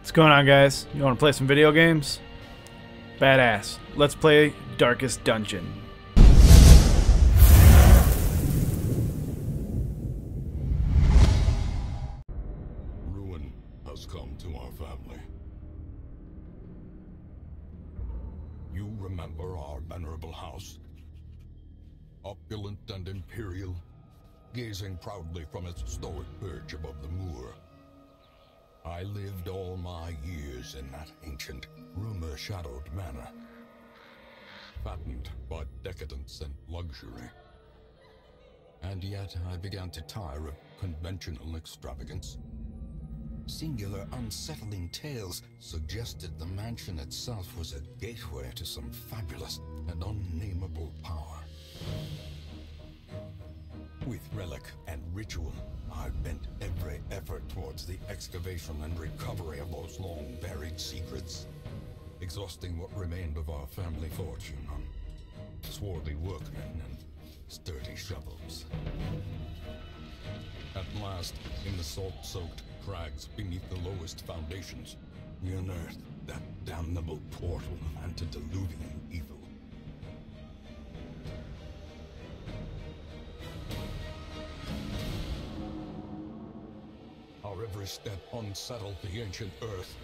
What's going on, guys? You want to play some video games? Badass. Let's play Darkest Dungeon. Ruin has come to our family. You remember our venerable house? Opulent and imperial, gazing proudly from its stoic perch above the moor. I lived all my years in that ancient, rumor-shadowed manor, fattened by decadence and luxury. And yet I began to tire of conventional extravagance. Singular, unsettling tales suggested the mansion itself was a gateway to some fabulous and unnameable power. With relic and ritual, I bent every effort towards the excavation and recovery of those long-buried secrets, exhausting what remained of our family fortune on swarthy workmen and sturdy shovels. At last, in the salt-soaked crags beneath the lowest foundations, we unearthed that damnable portal of antediluvian evil. Our every step unsettled the ancient earth,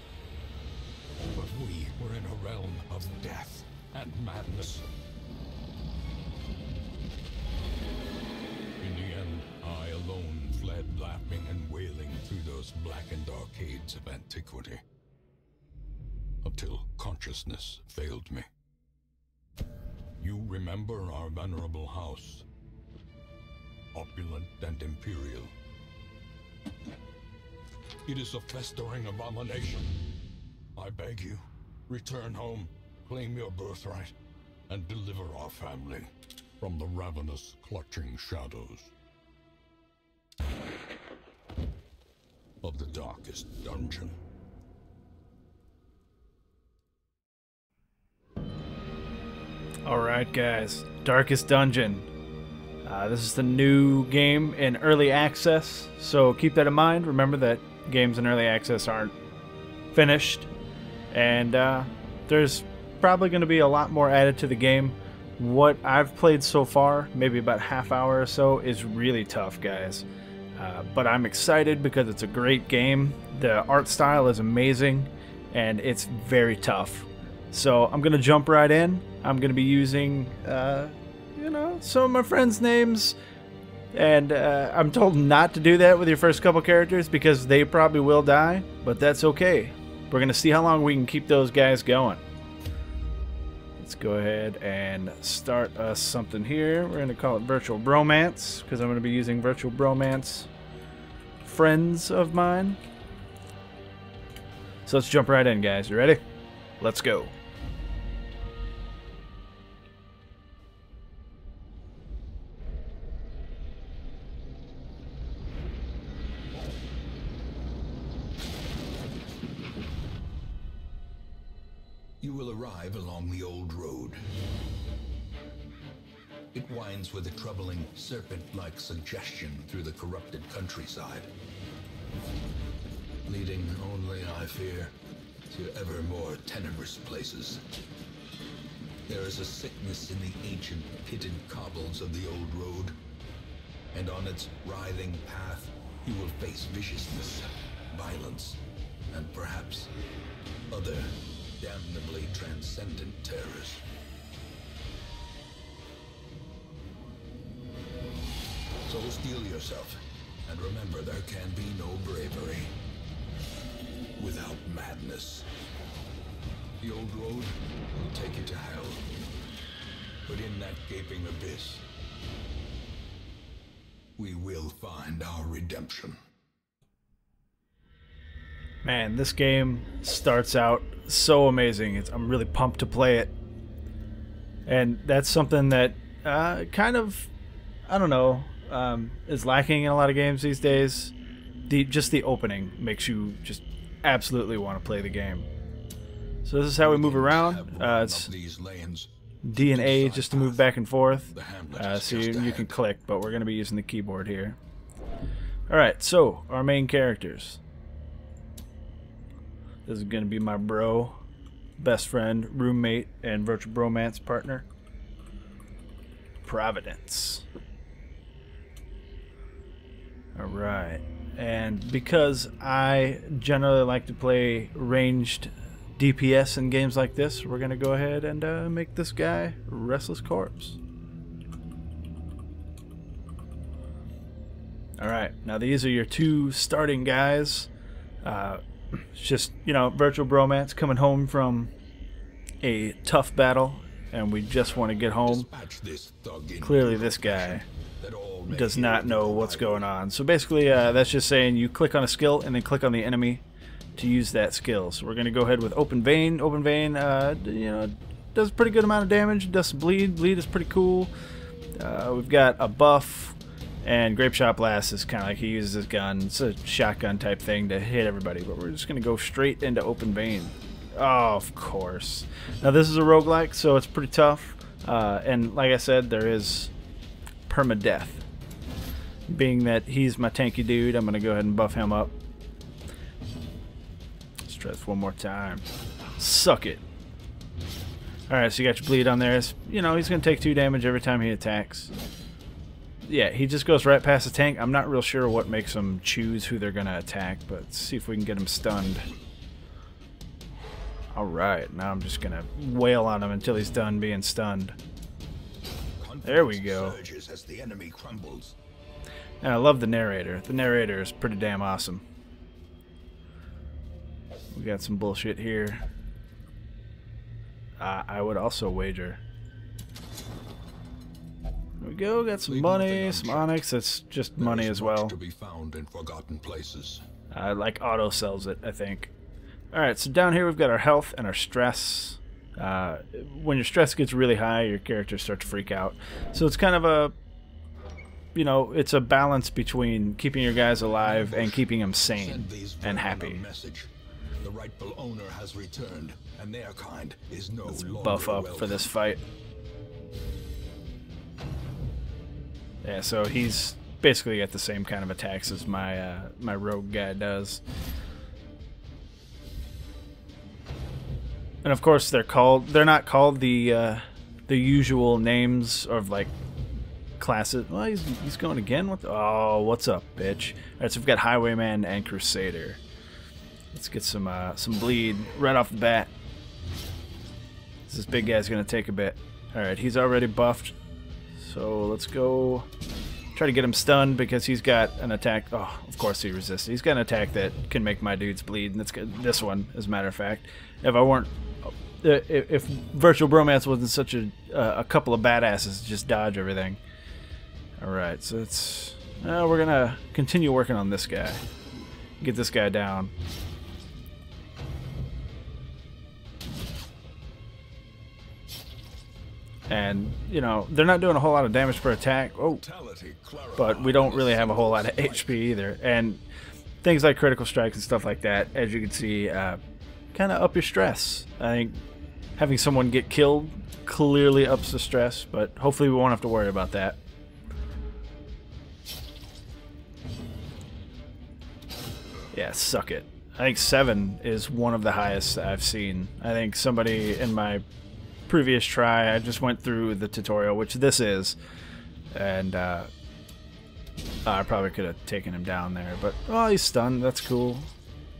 but we were in a realm of death and madness. In the end, I alone fled laughing and wailing through those blackened arcades of antiquity, until consciousness failed me. You remember our venerable house, opulent and imperial. It is a festering abomination. I beg you, return home, claim your birthright, and deliver our family from the ravenous, clutching shadows of the darkest dungeon. Alright, guys. Darkest Dungeon. This is the new game in early access, so keep that in mind. Remember that games in early access aren't finished, and there's probably going to be a lot more added to the game. What I've played so far, maybe about half hour or so, is really tough, guys. But I'm excited because it's a great game. The art style is amazing, and it's very tough. So I'm going to jump right in. I'm going to be using, you know, some of my friends' names. And I'm told not to do that with your first couple characters because they probably will die, but that's okay. We're going to see how long we can keep those guys going. Let's go ahead and start us something here. We're going to call it Virtual Bromance because I'm going to be using Virtual Bromance friends of mine. So let's jump right in, guys. You ready? Let's go. You will arrive along the old road. It winds with a troubling, serpent-like suggestion through the corrupted countryside, leading only, I fear, to ever more tenebrous places. There is a sickness in the ancient, pitted cobbles of the old road, and on its writhing path, you will face viciousness, violence, and perhaps other damnably transcendent terrors. So steel yourself, and remember there can be no bravery without madness. The old road will take you to hell, but in that gaping abyss, we will find our redemption. Man, this game starts out so amazing. I'm really pumped to play it. And that's something that kind of, I don't know, is lacking in a lot of games these days. Just the opening makes you just absolutely want to play the game. So this is how we move around. It's D and A just to move back and forth. So you can click, but we're going to be using the keyboard here. Alright, so our main characters. This is gonna be my bro, best friend, roommate, and Virtual Bromance partner, Providence. Alright, and because I generally like to play ranged DPS in games like this, we're gonna go ahead and make this guy Restless Corpse. Alright, now these are your two starting guys. It's just, you know, Virtual Bromance coming home from a tough battle, and we just want to get home. Clearly this guy does not know what's going on. So basically, that's just saying you click on a skill and then click on the enemy to use that skill. So we're going to go ahead with Open Vein. Open Vein, you know, does a pretty good amount of damage. Does some bleed. Bleed is pretty cool. We've got a buff. And Grape Shot Blast is kind of like he uses his gun. It's a shotgun type thing to hit everybody, but we're just going to go straight into Open Vein. Oh, of course. Now this is a roguelike, so it's pretty tough. And like I said, there is permadeath. Being that he's my tanky dude, I'm going to go ahead and buff him up. Let's try this one more time. Suck it. Alright, so you got your bleed on there. It's, you know, he's going to take 2 damage every time he attacks. Yeah, he just goes right past the tank. I'm not real sure what makes them choose who they're going to attack, but let's see if we can get him stunned. Alright, now I'm just going to wail on him until he's done being stunned. There we go. And I love the narrator. The narrator is pretty damn awesome. We got some bullshit here. I would also wager. There we go, got some money, some onyx. That's just money as well. To be found in forgotten places. Like auto sells it, I think. Alright, so down here we've got our health and our stress. When your stress gets really high, your characters start to freak out. So it's kind of a, you know, it's a balance between keeping your guys alive and keeping them sane and happy. The rightful owner has returned, and their kind is no Let's longer buff up welcome. for this fight. Yeah, so he's basically got the same kind of attacks as my my rogue guy does. And of course they're not called the usual names of like classes. Well, he's going again. Oh, what's up, bitch? All right, so we've got Highwayman and Crusader. Let's get some bleed right off the bat. This big guy's gonna take a bit. All right, he's already buffed. So let's go try to get him stunned because he's got an attack. Oh, of course he resists. He's got an attack that can make my dudes bleed, and that's good. This one, as a matter of fact. If I weren't, if Virtual Bromance wasn't such a couple of badasses to just dodge everything. All right, so it's we're gonna continue working on this guy. Get this guy down. And, you know, they're not doing a whole lot of damage per attack. Oh, but we don't really have a whole lot of HP either. And things like critical strikes and stuff like that, as you can see, kind of up your stress. I think having someone get killed clearly ups the stress, but hopefully we won't have to worry about that. Yeah, suck it. I think 7 is one of the highest I've seen. I think somebody in my previous try, I just went through the tutorial, which this is, and I probably could have taken him down there, but oh, he's stunned. That's cool.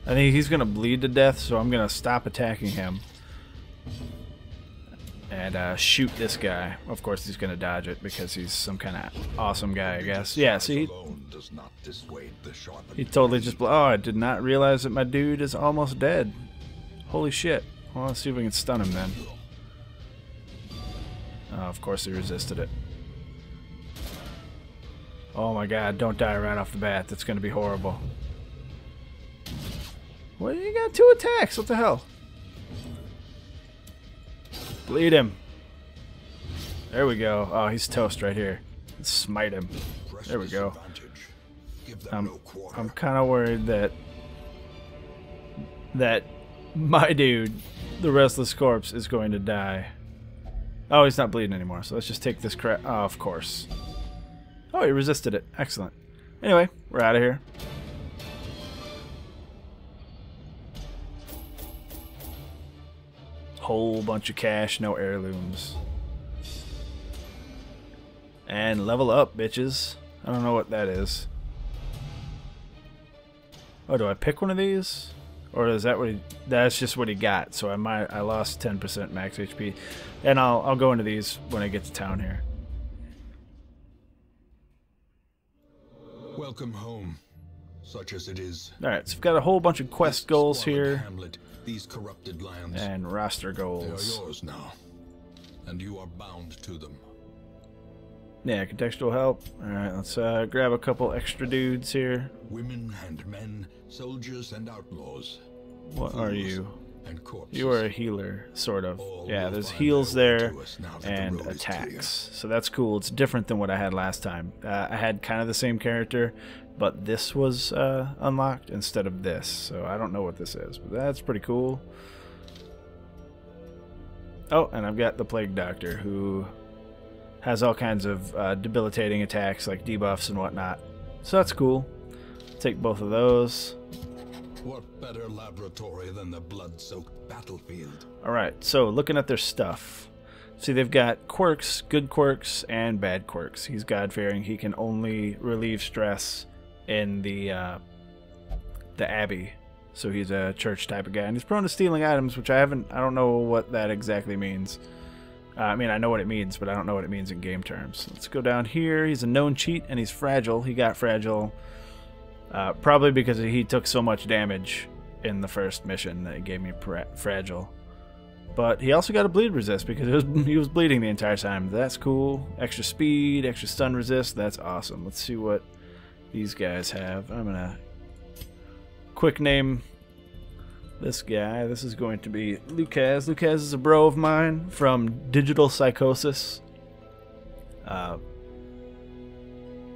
I think he's gonna bleed to death, so I'm gonna stop attacking him and shoot this guy. Of course, he's gonna dodge it because he's some kind of awesome guy, I guess. Yeah, see, he totally just. Oh, I did not realize that my dude is almost dead. Holy shit! Well, let's see if we can stun him then. Oh, of course he resisted it. Oh my god, don't die right off the bat. That's going to be horrible. Well, you got 2 attacks. What the hell? Bleed him. There we go. Oh, he's toast right here. Let's smite him. There we go. I'm kind of worried that my dude, the Restless Corpse, is going to die. Oh, he's not bleeding anymore, so let's just take this crap. Oh, of course. Oh, he resisted it. Excellent. Anyway, we're out of here. Whole bunch of cash, no heirlooms. And level up, bitches. I don't know what that is. Oh, do I pick one of these? Or is that what he... That's just what he got. So I lost 10% max HP. And I'll go into these when I get to town here. Welcome home, such as it is. Alright, so we've got a whole bunch of quest goals here. Hamlet, these corrupted lands, and roster they are goals. yours now, and you are bound to them. Yeah, contextual help. Alright, let's grab a couple extra dudes here. Women and men, soldiers and outlaws. What are you? And corpses. You are a healer, sort of. All Yeah, will there's find heals their way there to us now that the and road is attacks. So that's cool. It's different than what I had last time. I had kind of the same character, but this was unlocked instead of this. So I don't know what this is, but that's pretty cool. Oh, and I've got the Plague Doctor, who has all kinds of debilitating attacks like debuffs and whatnot. So that's cool. Take both of those. What better laboratory than the blood-soaked battlefield? Alright, so looking at their stuff. See, they've got quirks, good quirks, and bad quirks. He's God-fearing. He can only relieve stress in the Abbey. So he's a church type of guy. And he's prone to stealing items, which I don't know what that exactly means. I mean, I know what it means, but I don't know what it means in game terms. Let's go down here. He's a known cheat, and he's fragile. He got fragile probably because he took so much damage in the first mission that it gave me fragile. But he also got a bleed resist because he was bleeding the entire time. That's cool. Extra speed, extra stun resist. That's awesome. Let's see what these guys have. I'm going to quick name this guy. This is going to be Lukaz. Lukaz is a bro of mine from Digital Psychosis.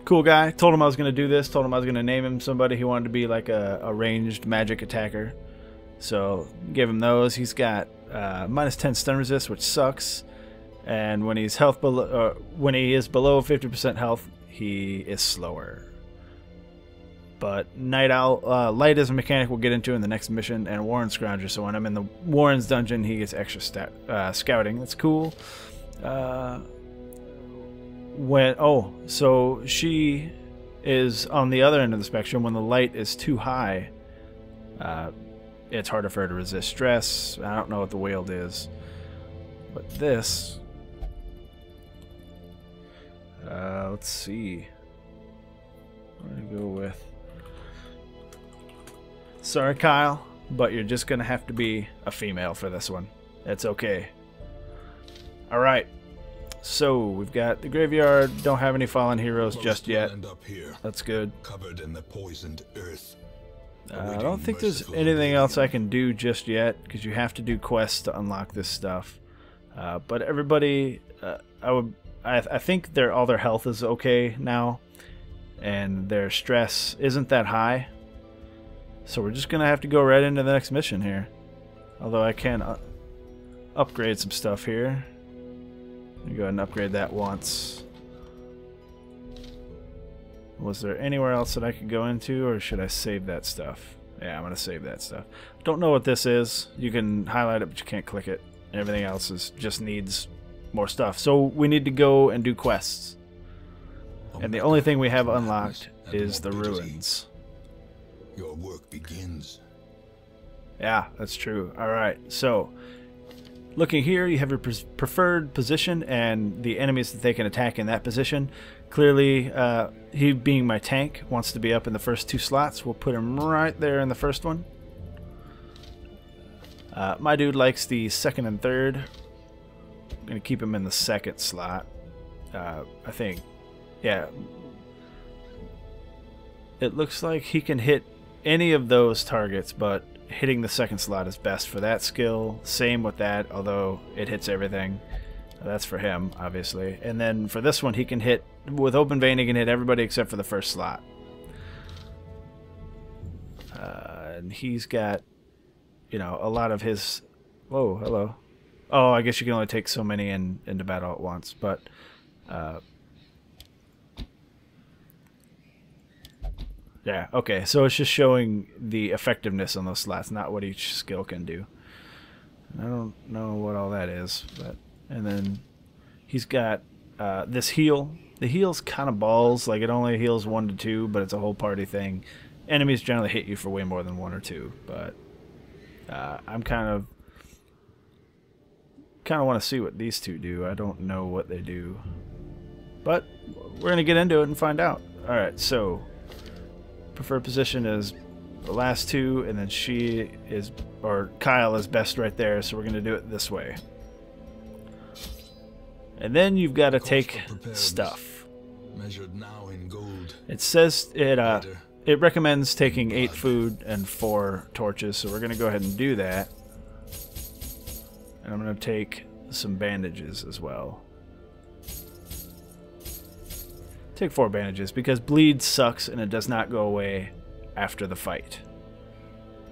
Cool guy. Told him I was going to do this. Told him I was going to name him somebody. He wanted to be like a ranged magic attacker. So give him those. He's got minus 10 stun resist, which sucks. And when he's when he is below 50% health, he is slower. But Night Owl, Light is a mechanic we'll get into in the next mission, and Warren Scrounger. So when I'm in the Warren's dungeon, he gets extra scouting. That's cool. So she is on the other end of the spectrum. When the light is too high, it's harder for her to resist stress. I don't know what the Wailed is, but this. Let's see. I'm gonna go with. Sorry, Kyle, but you're just gonna have to be a female for this one. It's okay. All right. So we've got the graveyard. Don't have any fallen heroes just yet. That's good. Covered in the poisoned earth. I don't think there's anything else I can do just yet because you have to do quests to unlock this stuff. But everybody, I think all their health is okay now, and their stress isn't that high. So we're just gonna have to go right into the next mission here. Although I can upgrade some stuff here. Let me go ahead and upgrade that once. Was there anywhere else that I could go into, or should I save that stuff? Yeah, I'm going to save that stuff. Don't know what this is. You can highlight it, but you can't click it. Everything else just needs more stuff. So we need to go and do quests. And the only thing we have unlocked is the ruins. Your work begins. Yeah, that's true. All right, so looking here, you have your preferred position and the enemies that they can attack in that position. Clearly, he being my tank wants to be up in the first 2 slots. We'll put him right there in the first one. My dude likes the second and third. I'm going to keep him in the second slot. I think, yeah. It looks like he can hit any of those targets, but hitting the second slot is best for that skill. Same with that, although it hits everything. That's for him, obviously. And then for this one, he can hit, with Open Vein, he can hit everybody except for the first slot. And he's got, you know, a lot of his... Whoa, hello. Oh, I guess you can only take so many into battle at once, but... yeah, okay, so it's just showing the effectiveness on those slots, not what each skill can do. I don't know what all that is, but and then he's got this heal. The heal's kind of balls, like it only heals 1 to 2, but it's a whole party thing. Enemies generally hit you for way more than 1 or 2, but I'm kind of want to see what these two do. I don't know what they do, but we're gonna get into it and find out. All right, so preferred position is the last two, and then she is, or Kyle is best right there, so we're going to do it this way. And then you've got to take stuff. Measured now in gold. It says it recommends taking 8 food and 4 torches, so we're going to go ahead and do that. And I'm going to take some bandages as well. Take 4 bandages because bleed sucks and it does not go away after the fight.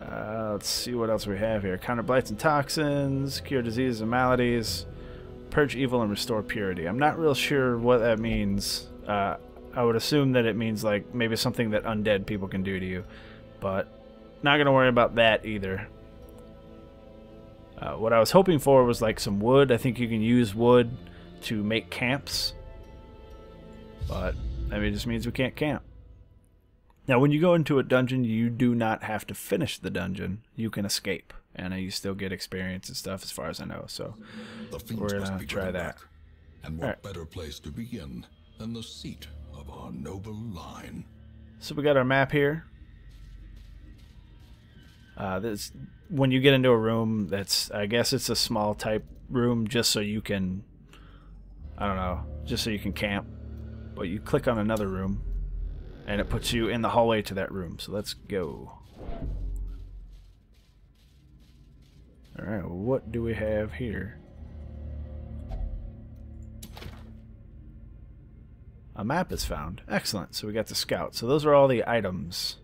Let's see what else we have here. Counter blights and toxins, cure diseases and maladies, purge evil and restore purity. I'm not real sure what that means. I would assume that it means like maybe something that undead people can do to you, but not gonna worry about that either. What I was hoping for was like some wood. I think you can use wood to make camps, but I mean, it just means we can't camp. Now, when you go into a dungeon, you do not have to finish the dungeon. You can escape, and you still get experience and stuff, as far as I know. So we're gonna try that. And what better place to begin than the seat of our noble line? So we got our map here. When you get into a room, I guess it's a small type room, just so you can, I don't know, just so you can camp. But you click on another room, and it puts you in the hallway to that room. So let's go. Alright, what do we have here? A map is found. Excellent. So we got the scout. So those are all the items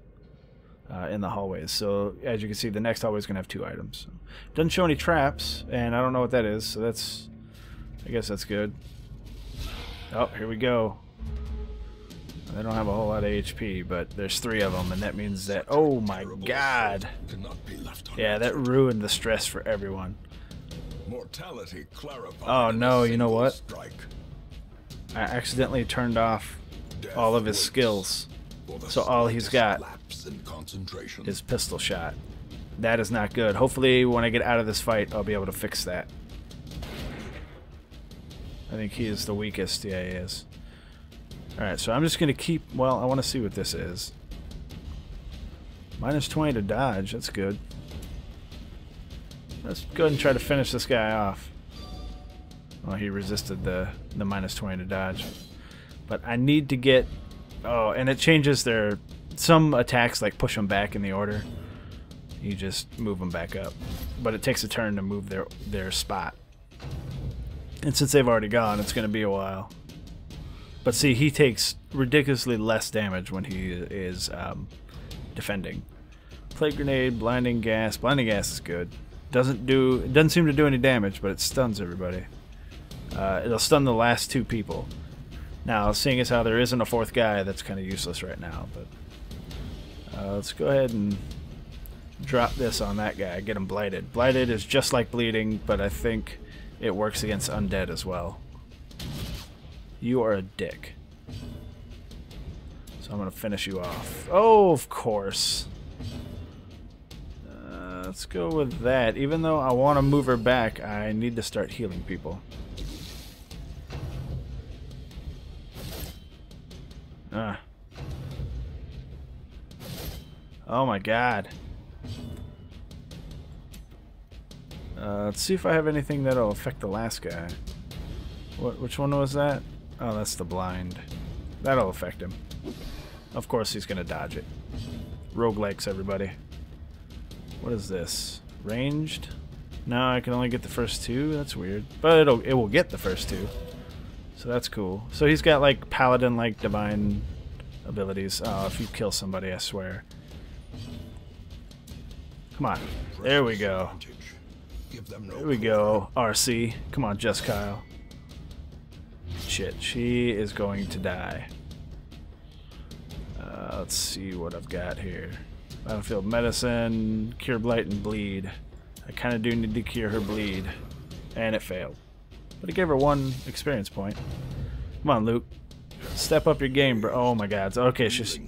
in the hallways. So as you can see, the next hallway is going to have 2 items. Doesn't show any traps, and I don't know what that is. So I guess that's good. Oh, here we go. They don't have a whole lot of HP, but there's 3 of them, and that means that, oh my god. Yeah, that ruined the stress for everyone. Oh no, you know what? I accidentally turned off all of his skills. So all he's got is pistol shot. That is not good. Hopefully when I get out of this fight, I'll be able to fix that. I think he is the weakest. Yeah, he is. Alright, so I'm just going to keep... Well, I want to see what this is. Minus 20 to dodge. That's good. Let's go ahead and try to finish this guy off. Well, he resisted the minus 20 to dodge. But I need to get... Oh, and it changes their... Some attacks, like, push them back in the order. You just move them back up. But it takes a turn to move their spot. And since they've already gone, it's going to be a while. But see, he takes ridiculously less damage when he is defending. Plague grenade, blinding gas. Blinding gas is good. It doesn't seem to do any damage, but it stuns everybody. It'll stun the last 2 people. Now, seeing as how there isn't a 4th guy, that's kind of useless right now. But let's go ahead and drop this on that guy. Get him blighted. Blighted is just like bleeding, but I think it works against undead as well. You are a dick. So I'm going to finish you off. Oh, of course. Let's go with that. Even though I want to move her back, I need to start healing people. Oh my god. Let's see if I have anything that'll affect the last guy. Which one was that? Oh, that's the blind. That'll affect him. Of course he's gonna dodge it. Roguelikes, everybody. What is this? Ranged? No, I can only get the first 2. That's weird. But it will get the first 2. So that's cool. So he's got like paladin-like divine abilities. Oh, if you kill somebody, I swear. Come on. There we go. There we go. RC. Come on, Just Kyle. Shit, she is going to die. Let's see what I've got here. Battlefield medicine, cure blight and bleed. I kind of do need to cure her bleed. And it failed. But it gave her 1 experience point. Come on, Luke. Step up your game, bro. Oh my god. Okay, it's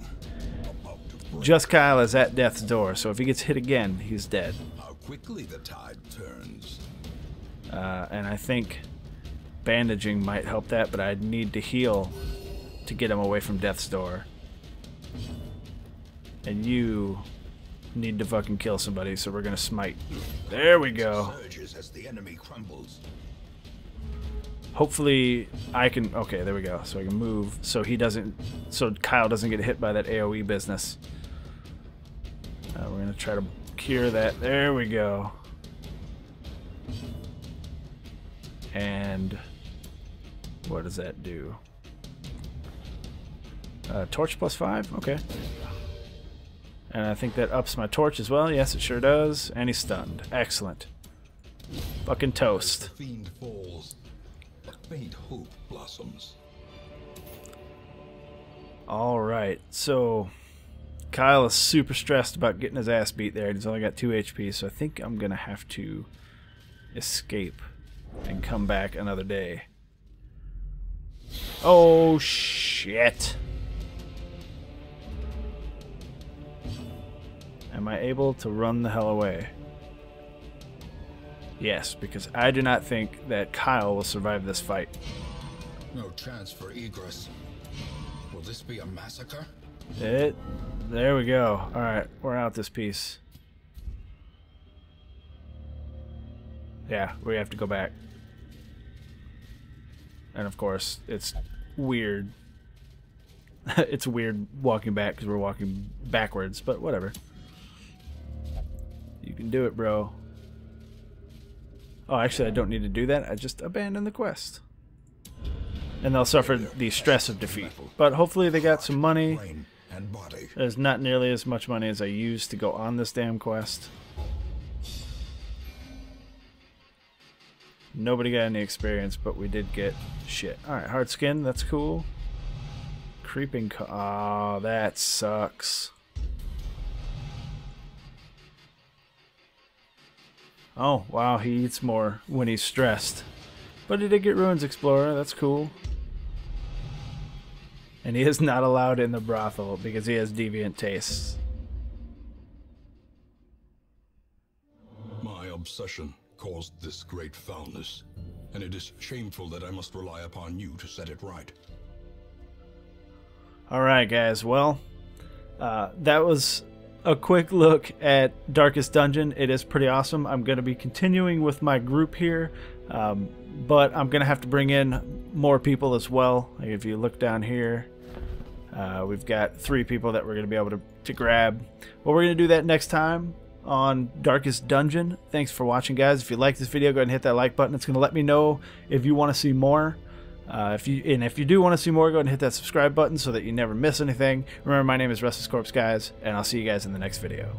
just Kyle is at death's door, so if he gets hit again, he's dead. How quickly the tide turns. And I think bandaging might help that, but I'd need to heal to get him away from death's door. And you need to fucking kill somebody, so we're gonna smite. There we go. Surges as the enemy crumbles. Hopefully I can, okay, there we go. So I can move so he doesn't, so Kyle doesn't get hit by that AoE business. We're gonna try to cure that. There we go. And what does that do? Torch +5, okay. And I think that ups my torch as well. Yes, it sure does. And he's stunned. Excellent. Fucking toast. The fiend falls. A faint hope blossoms. Alright, so Kyle is super stressed about getting his ass beat there. He's only got 2 HP, so I think I'm going to have to escape and come back another day. Oh, shit. Am I able to run the hell away? Yes, because I do not think that Kyle will survive this fight. No chance for egress. Will this be a massacre? There we go. Alright, we're out this piece. Yeah, we have to go back. And of course, it's weird. It's weird walking back because we're walking backwards, but whatever. You can do it, bro. Oh, actually, I don't need to do that. I just abandon the quest. And they'll suffer the stress of defeat. But hopefully they got some money. There's not nearly as much money as I used to go on this damn quest. Nobody got any experience, but we did get shit. Alright, hard skin, that's cool. Creeping oh, that sucks. Oh, wow, he eats more when he's stressed. But he did get Ruins Explorer, that's cool. And he is not allowed in the brothel because he has deviant tastes. My obsession caused this great foulness, and it is shameful that I must rely upon you to set it right. Alright guys, well, that was a quick look at Darkest Dungeon. It is pretty awesome. I'm going to be continuing with my group here, but I'm going to have to bring in more people as well. Like if you look down here, we've got 3 people that we're going to be able to grab. Well, we're going to do that next time on Darkest Dungeon. Thanks for watching, guys. If you like this video, go ahead and hit that like button. It's going to let me know if you want to see more. If you do want to see more, go ahead and hit that subscribe button so that you never miss anything. Remember, my name is Restless Corpse, guys, and I'll see you guys in the next video.